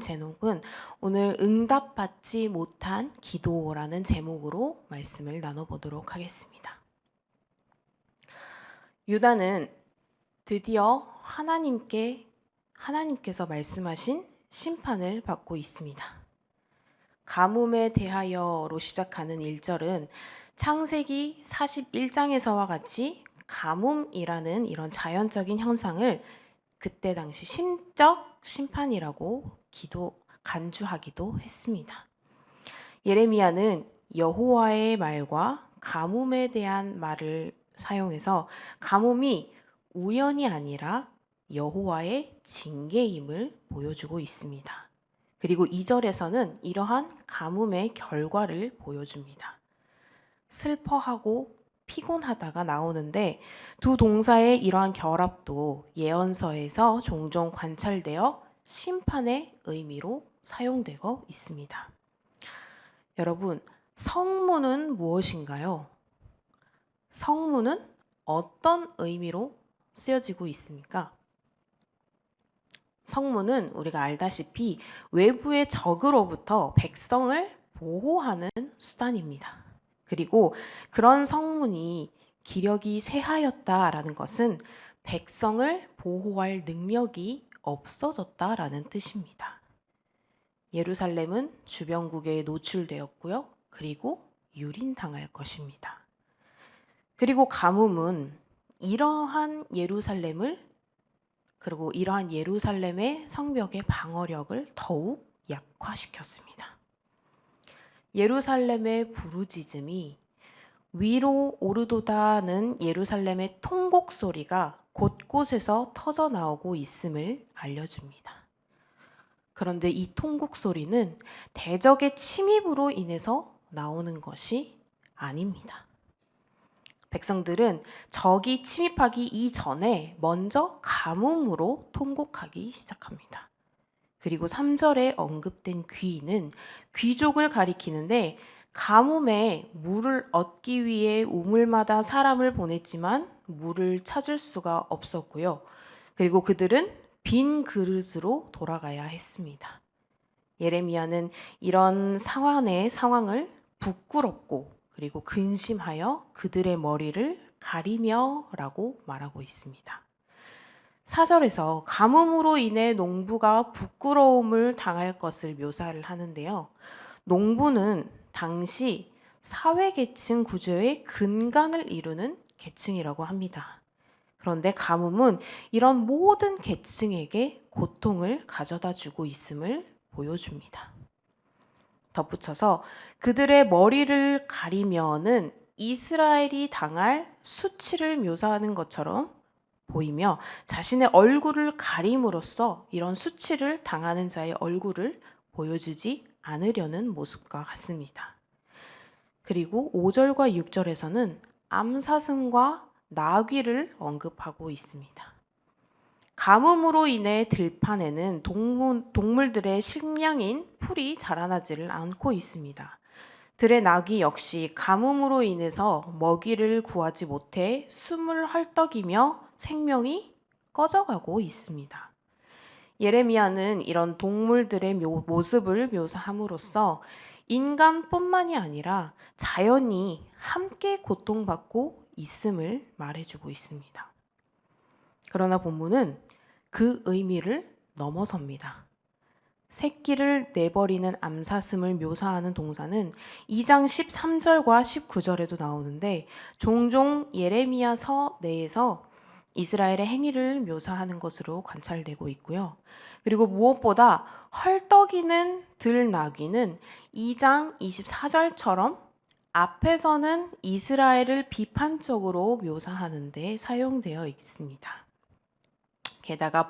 제목은 오늘 응답받지 못한 기도라는 제목으로 말씀을 나눠보도록 하겠습니다. 유다는 드디어 하나님께서 말씀하신 심판을 받고 있습니다. 가뭄에 대하여로 시작하는 1절은 창세기 41장에서와 같이 가뭄이라는 이런 자연적인 현상을 그때 당시 심적 심판이라고 간주하기도 했습니다. 예레미야는 여호와의 말과 가뭄에 대한 말을 사용해서 가뭄이 우연이 아니라 여호와의 징계임을 보여주고 있습니다. 그리고 2절에서는 이러한 가뭄의 결과를 보여줍니다. 슬퍼하고 피곤하다가 나오는데 두 동사의 이러한 결합도 예언서에서 종종 관찰되어 심판의 의미로 사용되고 있습니다. 여러분, 성문은 무엇인가요? 성문은 어떤 의미로 쓰여지고 있습니까? 성문은 우리가 알다시피 외부의 적으로부터 백성을 보호하는 수단입니다. 그리고 그런 성문이 기력이 쇠하였다라는 것은 백성을 보호할 능력이 없어졌다라는 뜻입니다. 예루살렘은 주변국에 노출되었고요. 그리고 유린당할 것입니다. 그리고 가뭄은 이러한 예루살렘의 성벽의 방어력을 더욱 약화시켰습니다. 예루살렘의 부르짖음이 위로 오르도다는 예루살렘의 통곡 소리가 곳곳에서 터져 나오고 있음을 알려줍니다. 그런데 이 통곡 소리는 대적의 침입으로 인해서 나오는 것이 아닙니다. 백성들은 적이 침입하기 이전에 먼저 가뭄으로 통곡하기 시작합니다. 그리고 3절에 언급된 귀는 귀족을 가리키는데 가뭄에 물을 얻기 위해 우물마다 사람을 보냈지만 물을 찾을 수가 없었고요. 그리고 그들은 빈 그릇으로 돌아가야 했습니다. 예레미야는 이런 상황을 부끄럽고 그리고 근심하여 그들의 머리를 가리며라고 말하고 있습니다. 4절에서 가뭄으로 인해 농부가 부끄러움을 당할 것을 묘사를 하는데요. 농부는 당시 사회계층 구조의 근간을 이루는 계층이라고 합니다. 그런데 가뭄은 이런 모든 계층에게 고통을 가져다 주고 있음을 보여줍니다. 덧붙여서 그들의 머리를 가리면은 이스라엘이 당할 수치를 묘사하는 것처럼 보이며 자신의 얼굴을 가림으로써 이런 수치를 당하는 자의 얼굴을 보여주지 않으려는 모습과 같습니다. 그리고 5절과 6절에서는 암사슴과 나귀를 언급하고 있습니다. 가뭄으로 인해 들판에는 동물들의 식량인 풀이 자라나지를 않고 있습니다. 들의 나귀 역시 가뭄으로 인해서 먹이를 구하지 못해 숨을 헐떡이며 생명이 꺼져가고 있습니다. 예레미야는 이런 동물들의 모습을 묘사함으로써 인간뿐만이 아니라 자연이 함께 고통받고 있음을 말해주고 있습니다. 그러나 본문은 그 의미를 넘어섭니다. 새끼를 내버리는 암사슴을 묘사하는 동사는 2장 13절과 19절에도 나오는데 종종 예레미야서 내에서 이스라엘의 행위를 묘사하는 것으로 관찰되고 있고요. 그리고 무엇보다 헐떡이는 들나귀는 2장 24절처럼 앞에서는 이스라엘을 비판적으로 묘사하는 데 사용되어 있습니다. 게다가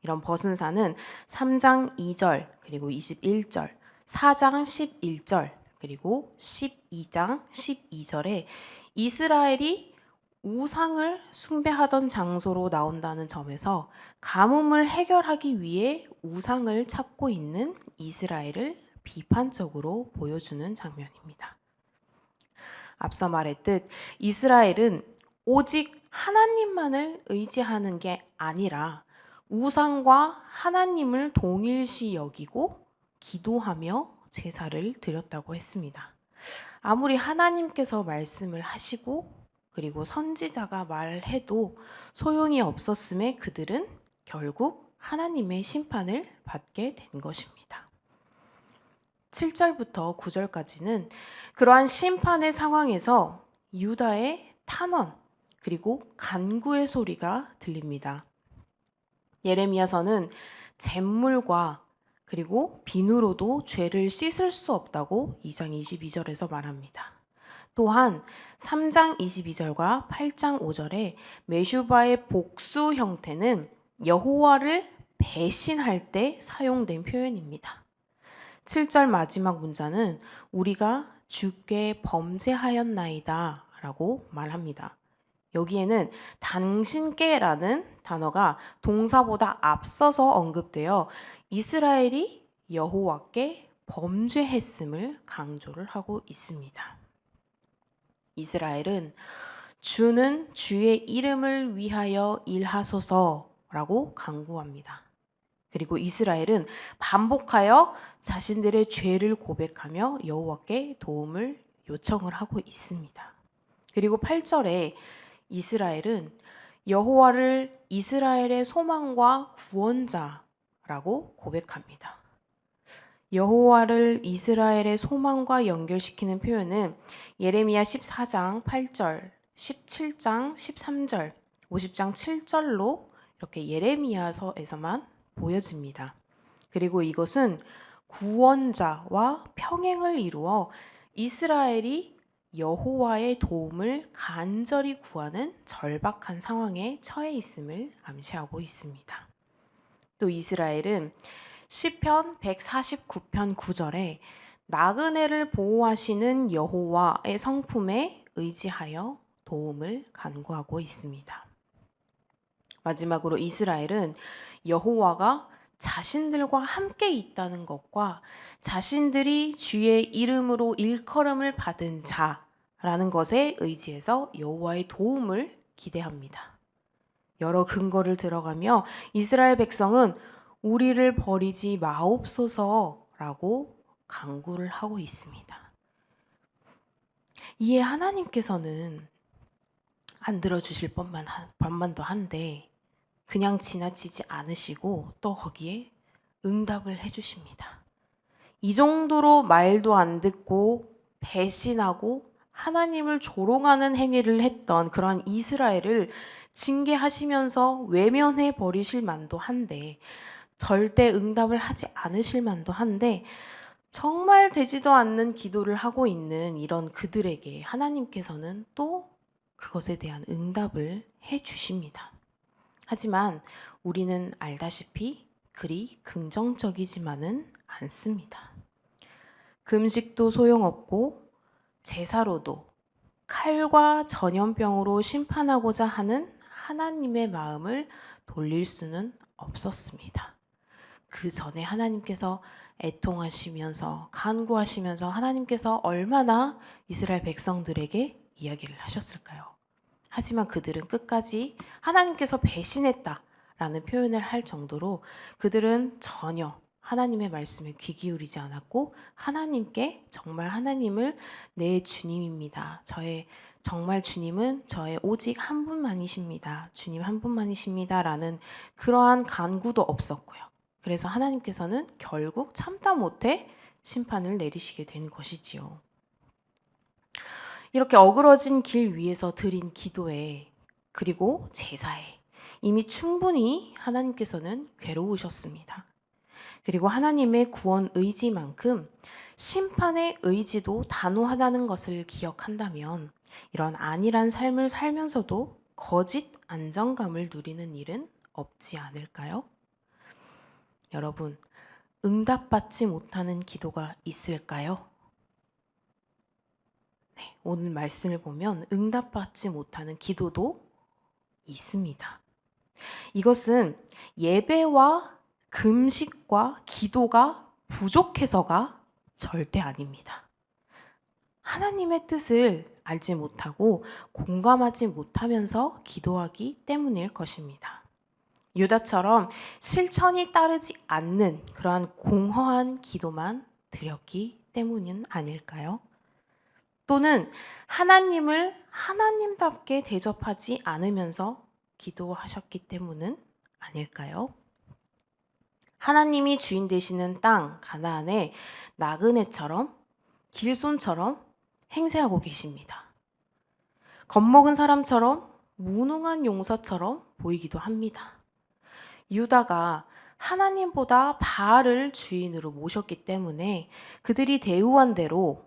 이런 벗은 산은 3장 2절 그리고 21절, 4장 11절 그리고 12장 12절에 이스라엘이 우상을 숭배하던 장소로 나온다는 점에서 가뭄을 해결하기 위해 우상을 찾고 있는 이스라엘을 비판적으로 보여주는 장면입니다. 앞서 말했듯 이스라엘은 오직 하나님만을 의지하는 게 아니라 우상과 하나님을 동일시 여기고 기도하며 제사를 드렸다고 했습니다. 아무리 하나님께서 말씀을 하시고 그리고 선지자가 말해도 소용이 없었음에 그들은 결국 하나님의 심판을 받게 된 것입니다. 7절부터 9절까지는 그러한 심판의 상황에서 유다의 탄원 그리고 간구의 소리가 들립니다. 예레미야서는 잿물과 그리고 비누로도 죄를 씻을 수 없다고 2장 22절에서 말합니다. 또한 3장 22절과 8장 5절에 메슈바의 복수 형태는 여호와를 배신할 때 사용된 표현입니다. 7절 마지막 문자는 우리가 주께 범죄하였나이다 라고 말합니다. 여기에는 당신께라는 단어가 동사보다 앞서서 언급되어 이스라엘이 여호와께 범죄했음을 강조를 하고 있습니다. 이스라엘은 주는 주의 이름을 위하여 일하소서라고 간구합니다. 그리고 이스라엘은 반복하여 자신들의 죄를 고백하며 여호와께 도움을 요청을 하고 있습니다. 그리고 8절에 이스라엘은 여호와를 이스라엘의 소망과 구원자라고 고백합니다. 여호와를 이스라엘의 소망과 연결시키는 표현은 예레미야 14장 8절, 17장 13절, 50장 7절로 이렇게 예레미야서에서만 보여집니다. 그리고 이것은 구원자와 평행을 이루어 이스라엘이 여호와의 도움을 간절히 구하는 절박한 상황에 처해 있음을 암시하고 있습니다. 또 이스라엘은 시편 149편 9절에 나그네를 보호하시는 여호와의 성품에 의지하여 도움을 간구하고 있습니다. 마지막으로 이스라엘은 여호와가 자신들과 함께 있다는 것과 자신들이 주의 이름으로 일컬음을 받은 자라는 것에 의지해서 여호와의 도움을 기대합니다. 여러 근거를 들어가며 이스라엘 백성은 우리를 버리지 마옵소서라고 간구를 하고 있습니다. 이에 하나님께서는 안 들어주실 법만도 한데 그냥 지나치지 않으시고 또 거기에 응답을 해주십니다. 이 정도로 말도 안 듣고 배신하고 하나님을 조롱하는 행위를 했던 그런 이스라엘을 징계하시면서 외면해 버리실 만도 한데 절대 응답을 하지 않으실 만도 한데 정말 되지도 않는 기도를 하고 있는 이런 그들에게 하나님께서는 또 그것에 대한 응답을 해 주십니다. 하지만 우리는 알다시피 그리 긍정적이지만은 않습니다. 금식도 소용없고 제사로도 칼과 전염병으로 심판하고자 하는 하나님의 마음을 돌릴 수는 없었습니다. 그 전에 하나님께서 애통하시면서 간구하시면서 하나님께서 얼마나 이스라엘 백성들에게 이야기를 하셨을까요? 하지만 그들은 끝까지 하나님께서 배신했다라는 표현을 할 정도로 그들은 전혀 하나님의 말씀에 귀 기울이지 않았고 하나님께 정말 하나님을 내 주님입니다. 저의 정말 주님은 저의 오직 한 분만이십니다. 주님 한 분만이십니다. 라는 그러한 간구도 없었고요. 그래서 하나님께서는 결국 참다 못해 심판을 내리시게 된 것이지요. 이렇게 어그러진 길 위에서 드린 기도에 그리고 제사에 이미 충분히 하나님께서는 괴로우셨습니다. 그리고 하나님의 구원 의지만큼 심판의 의지도 단호하다는 것을 기억한다면 이런 안일한 삶을 살면서도 거짓 안정감을 누리는 일은 없지 않을까요? 여러분, 응답받지 못하는 기도가 있을까요? 네, 오늘 말씀을 보면 응답받지 못하는 기도도 있습니다. 이것은 예배와 금식과 기도가 부족해서가 절대 아닙니다. 하나님의 뜻을 알지 못하고 공감하지 못하면서 기도하기 때문일 것입니다. 유다처럼 실천이 따르지 않는 그러한 공허한 기도만 드렸기 때문은 아닐까요? 또는 하나님을 하나님답게 대접하지 않으면서 기도하셨기 때문은 아닐까요? 하나님이 주인 되시는 땅 가나안에 나그네처럼 길손처럼 행세하고 계십니다. 겁먹은 사람처럼 무능한 용사처럼 보이기도 합니다. 유다가 하나님보다 바알을 주인으로 모셨기 때문에 그들이 대우한 대로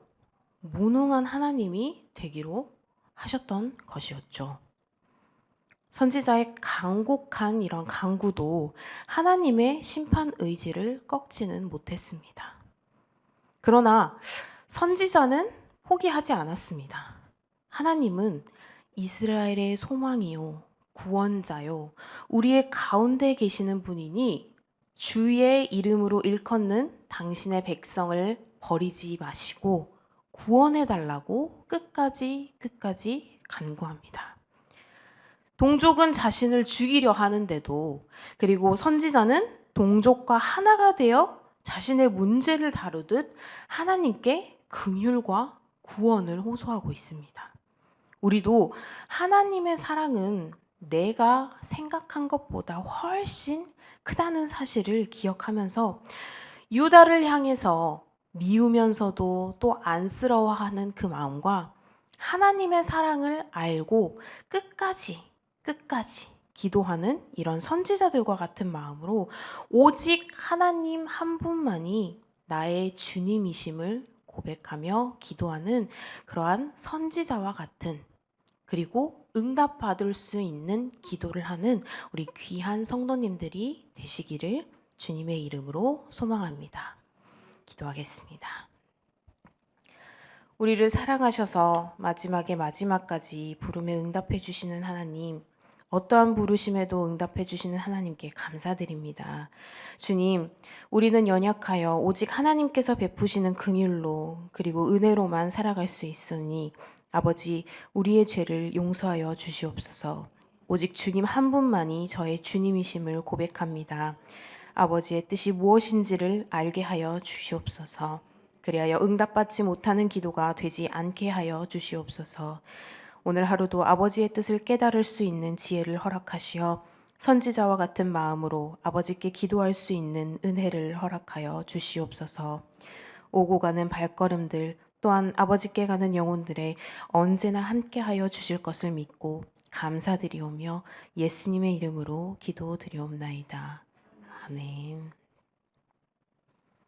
무능한 하나님이 되기로 하셨던 것이었죠. 선지자의 간곡한 이런 간구도 하나님의 심판 의지를 꺾지는 못했습니다. 그러나 선지자는 포기하지 않았습니다. 하나님은 이스라엘의 소망이요, 구원자요, 우리의 가운데 계시는 분이니 주의 이름으로 일컫는 당신의 백성을 버리지 마시고 구원해 달라고 끝까지 간구합니다. 동족은 자신을 죽이려 하는데도, 그리고 선지자는 동족과 하나가 되어 자신의 문제를 다루듯 하나님께 긍휼과 구원을 호소하고 있습니다. 우리도 하나님의 사랑은 내가 생각한 것보다 훨씬 크다는 사실을 기억하면서 유다를 향해서 미우면서도 또 안쓰러워하는 그 마음과 하나님의 사랑을 알고 끝까지 기도하는 이런 선지자들과 같은 마음으로 오직 하나님 한 분만이 나의 주님이심을 고백하며 기도하는 그러한 선지자와 같은, 그리고 응답받을 수 있는 기도를 하는 우리 귀한 성도님들이 되시기를 주님의 이름으로 소망합니다. 기도하겠습니다. 우리를 사랑하셔서 마지막까지 부름에 응답해 주시는 하나님, 어떠한 부르심에도 응답해 주시는 하나님께 감사드립니다. 주님, 우리는 연약하여 오직 하나님께서 베푸시는 긍휼로 그리고 은혜로만 살아갈 수 있으니 아버지, 우리의 죄를 용서하여 주시옵소서. 오직 주님 한 분만이 저의 주님이심을 고백합니다. 아버지의 뜻이 무엇인지를 알게 하여 주시옵소서. 그리하여 응답받지 못하는 기도가 되지 않게 하여 주시옵소서. 오늘 하루도 아버지의 뜻을 깨달을 수 있는 지혜를 허락하시어 선지자와 같은 마음으로 아버지께 기도할 수 있는 은혜를 허락하여 주시옵소서. 오고 가는 발걸음들 또한 아버지께 가는 영혼들의 언제나 함께하여 주실 것을 믿고 감사드리오며 예수님의 이름으로 기도드리옵나이다. 아멘.